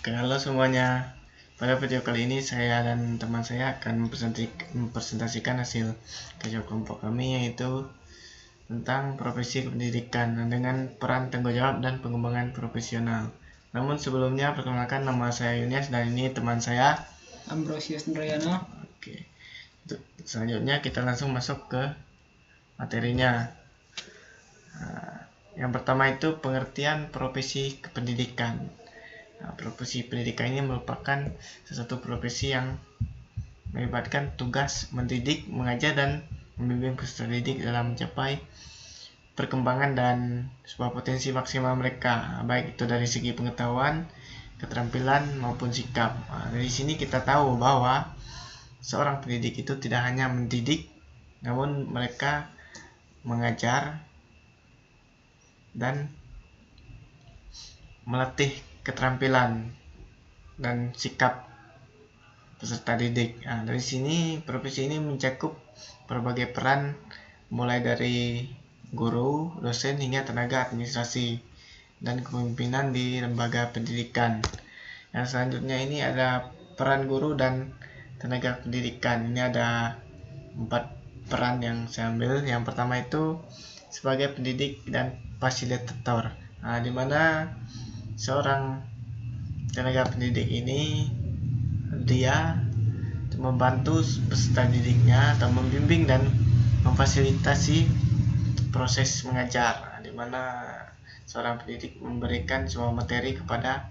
Oke, halo semuanya. Pada video kali ini saya dan teman saya akan mempresentasikan hasil kerja kelompok kami, yaitu tentang profesi pendidikan dengan peran tanggung jawab dan pengembangan profesional. Namun sebelumnya, perkenalkan, nama saya Yunias dan ini teman saya Ambrosius Ndrayana. Oke. Selanjutnya kita langsung masuk ke materinya. Yang pertama itu pengertian profesi kependidikan. Profesi pendidikan ini merupakan sesuatu profesi yang melibatkan tugas mendidik, mengajar, dan membimbing peserta didik dalam mencapai perkembangan dan sebuah potensi maksimal mereka, baik itu dari segi pengetahuan, keterampilan, maupun sikap. Dari sini kita tahu bahwa seorang pendidik itu tidak hanya mendidik, namun mereka mengajar dan melatih keterampilan dan sikap peserta didik. Dari sini profesi ini mencakup berbagai peran, mulai dari guru, dosen, hingga tenaga administrasi dan kepemimpinan di lembaga pendidikan. Yang selanjutnya ini ada peran guru dan tenaga pendidikan. Ini ada 4 peran yang saya ambil. Yang pertama itu sebagai pendidik dan fasilitator, di mana seorang tenaga pendidik ini dia membantu peserta didiknya atau membimbing dan memfasilitasi proses mengajar, di mana seorang pendidik memberikan semua materi kepada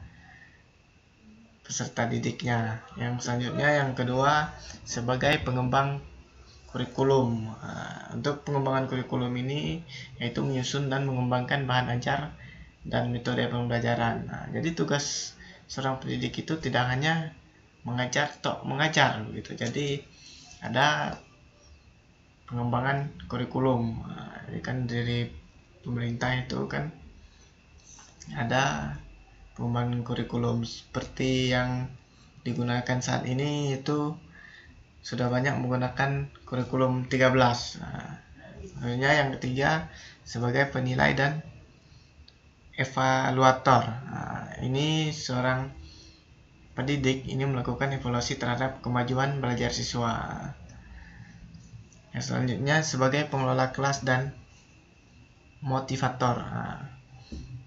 peserta didiknya. Yang selanjutnya, yang kedua, sebagai pengembang kurikulum. Untuk pengembangan kurikulum ini yaitu menyusun dan mengembangkan bahan ajar dan metode pembelajaran. Jadi tugas seorang pendidik itu tidak hanya mengajar atau mengajar gitu. Jadi ada pengembangan kurikulum. Jadi kan dari pemerintah itu kan ada pengembangan kurikulum seperti yang digunakan saat ini, itu sudah banyak menggunakan kurikulum 13. Selanjutnya yang ketiga, sebagai penilai dan evaluator. Ini seorang pendidik ini melakukan evaluasi terhadap kemajuan belajar siswa. Yang selanjutnya sebagai pengelola kelas dan motivator,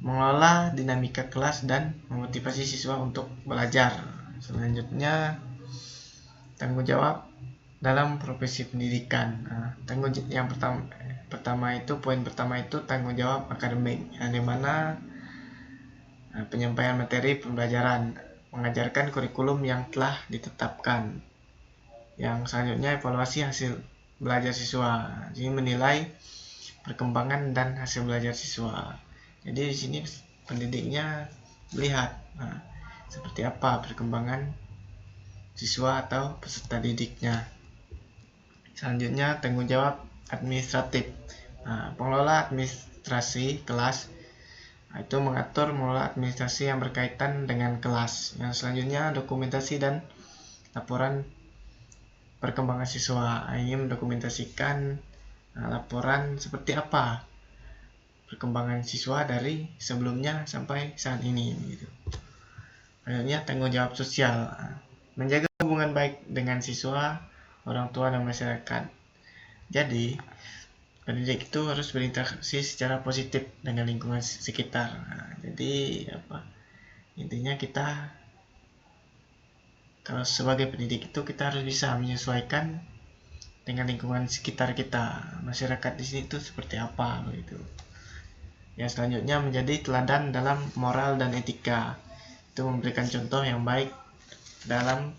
mengelola dinamika kelas dan memotivasi siswa untuk belajar. Selanjutnya tanggung jawab dalam profesi pendidikan. Yang pertama itu poin pertama itu tanggung jawab akademik, di mana penyampaian materi pembelajaran, mengajarkan kurikulum yang telah ditetapkan. Yang selanjutnya evaluasi hasil belajar siswa, jadi menilai perkembangan dan hasil belajar siswa. Jadi di sini pendidiknya melihat seperti apa perkembangan siswa atau peserta didiknya. Selanjutnya tanggung jawab administratif, pengelola administrasi kelas, itu mengatur mengelola administrasi yang berkaitan dengan kelas. Yang selanjutnya dokumentasi dan laporan perkembangan siswa, ini mendokumentasikan laporan seperti apa perkembangan siswa dari sebelumnya sampai saat ini gitu. Selanjutnya tanggung jawab sosial, menjaga hubungan baik dengan siswa, orang tua, dan masyarakat. Jadi pendidik itu harus berinteraksi secara positif dengan lingkungan sekitar. Jadi intinya kita kalau sebagai pendidik itu kita harus bisa menyesuaikan dengan lingkungan sekitar kita, masyarakat di sini itu seperti apa gitu. Yang selanjutnya menjadi teladan dalam moral dan etika, itu memberikan contoh yang baik dalam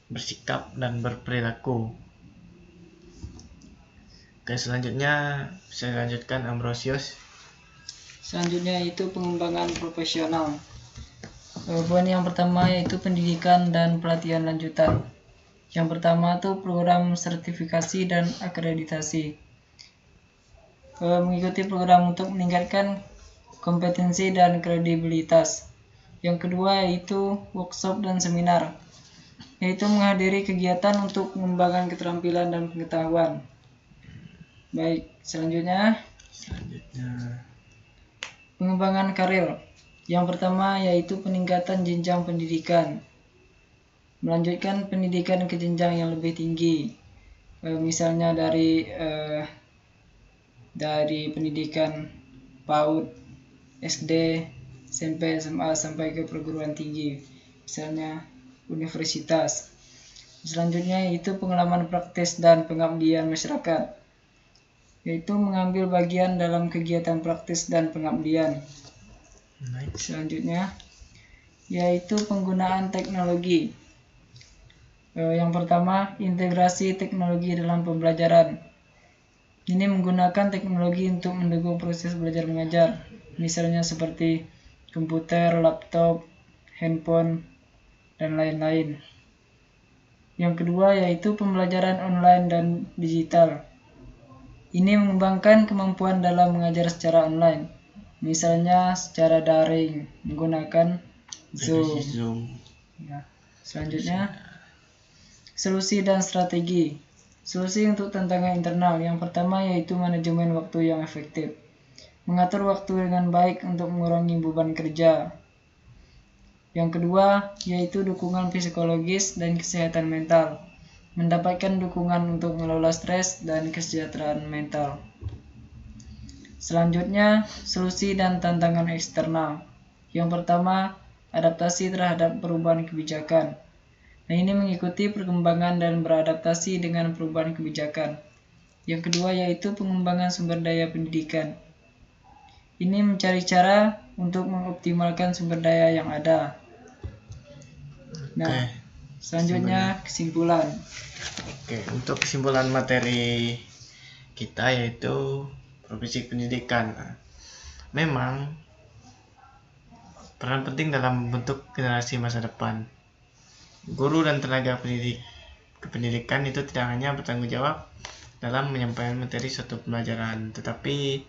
bersikap dan berperilaku. Oke, selanjutnya saya lanjutkan Ambrosius. Selanjutnya itu pengembangan profesional. Poin yang pertama yaitu pendidikan dan pelatihan lanjutan. Yang pertama itu program sertifikasi dan akreditasi. Mengikuti program untuk meningkatkan kompetensi dan kredibilitas. Yang kedua yaitu workshop dan seminar, yaitu menghadiri kegiatan untuk mengembangkan keterampilan dan pengetahuan. Baik, selanjutnya pengembangan karir. Yang pertama yaitu peningkatan jenjang pendidikan. Melanjutkan pendidikan ke jenjang yang lebih tinggi. Misalnya dari pendidikan PAUD, SD, SMP, SMA sampai ke perguruan tinggi. Misalnya universitas. Selanjutnya yaitu pengalaman praktis dan pengabdian masyarakat, yaitu mengambil bagian dalam kegiatan praktis dan pengabdian. Selanjutnya yaitu penggunaan teknologi. Yang pertama, integrasi teknologi dalam pembelajaran. Ini menggunakan teknologi untuk mendukung proses belajar mengajar, misalnya seperti komputer, laptop, handphone, dan lain-lain. Yang kedua yaitu pembelajaran online dan digital. Ini mengembangkan kemampuan dalam mengajar secara online, misalnya secara daring menggunakan Zoom. Ya. Selanjutnya, solusi dan strategi. Solusi untuk tantangan internal. Yang pertama yaitu manajemen waktu yang efektif. Mengatur waktu dengan baik untuk mengurangi beban kerja. Yang kedua yaitu dukungan psikologis dan kesehatan mental. Mendapatkan dukungan untuk mengelola stres dan kesejahteraan mental. Selanjutnya, solusi dan tantangan eksternal. Yang pertama, adaptasi terhadap perubahan kebijakan. Nah, ini mengikuti perkembangan dan beradaptasi dengan perubahan kebijakan. Yang kedua yaitu pengembangan sumber daya pendidikan. Ini mencari cara untuk mengoptimalkan sumber daya yang ada. Nah, selanjutnya kesimpulan. Untuk kesimpulan materi kita yaitu profesi pendidikan. Memang peran penting dalam membentuk generasi masa depan. Guru dan tenaga pendidikan itu tidak hanya bertanggung jawab dalam menyampaikan materi suatu pembelajaran, tetapi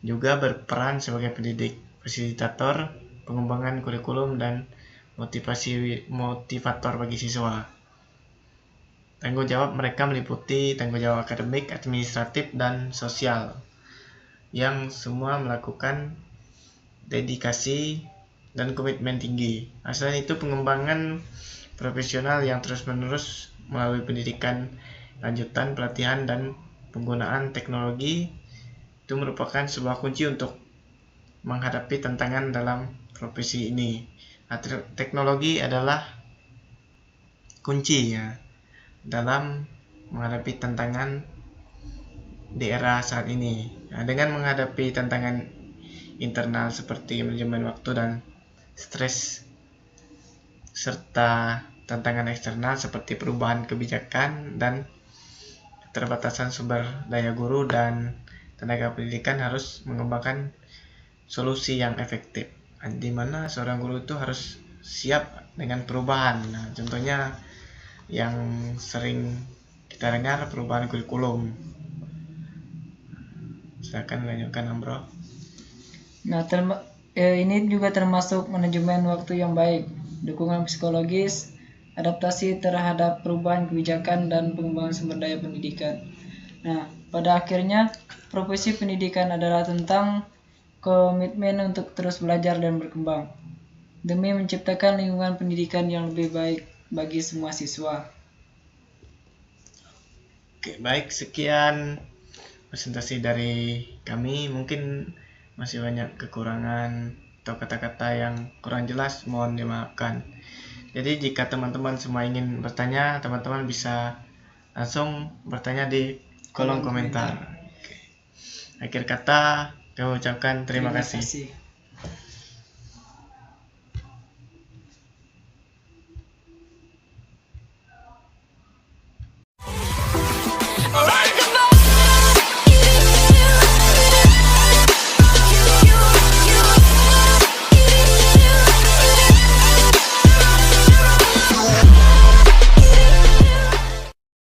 juga berperan sebagai pendidik, fasilitator, pengembangan kurikulum, dan motivator bagi siswa. Tanggung jawab mereka meliputi tanggung jawab akademik, administratif, dan sosial, yang semua melakukan dedikasi dan komitmen tinggi. Selain itu, pengembangan profesional yang terus-menerus melalui pendidikan lanjutan, pelatihan, dan penggunaan teknologi itu merupakan sebuah kunci untuk menghadapi tantangan dalam profesi ini. Nah, teknologi adalah kunci ya dalam menghadapi tantangan di era saat ini. Nah, dengan menghadapi tantangan internal seperti manajemen waktu dan stres, serta tantangan eksternal seperti perubahan kebijakan dan keterbatasan sumber daya, guru dan tenaga pendidikan harus mengembangkan solusi yang efektif, di mana seorang guru itu harus siap dengan perubahan. Nah, contohnya yang sering kita dengar perubahan kurikulum. Silakan lanjutkan, Bro. Nah, ini juga termasuk manajemen waktu yang baik, dukungan psikologis, adaptasi terhadap perubahan kebijakan, dan pengembangan sumber daya pendidikan. Nah, pada akhirnya, profesi pendidikan adalah tentang komitmen untuk terus belajar dan berkembang, demi menciptakan lingkungan pendidikan yang lebih baik bagi semua siswa. Oke, baik, sekian presentasi dari kami. Mungkin masih banyak kekurangan atau kata-kata yang kurang jelas, mohon dimaafkan. Jadi jika teman-teman semua ingin bertanya, teman-teman bisa langsung bertanya di kolom komentar. Oke. Akhir kata, kami ucapkan terima kasih.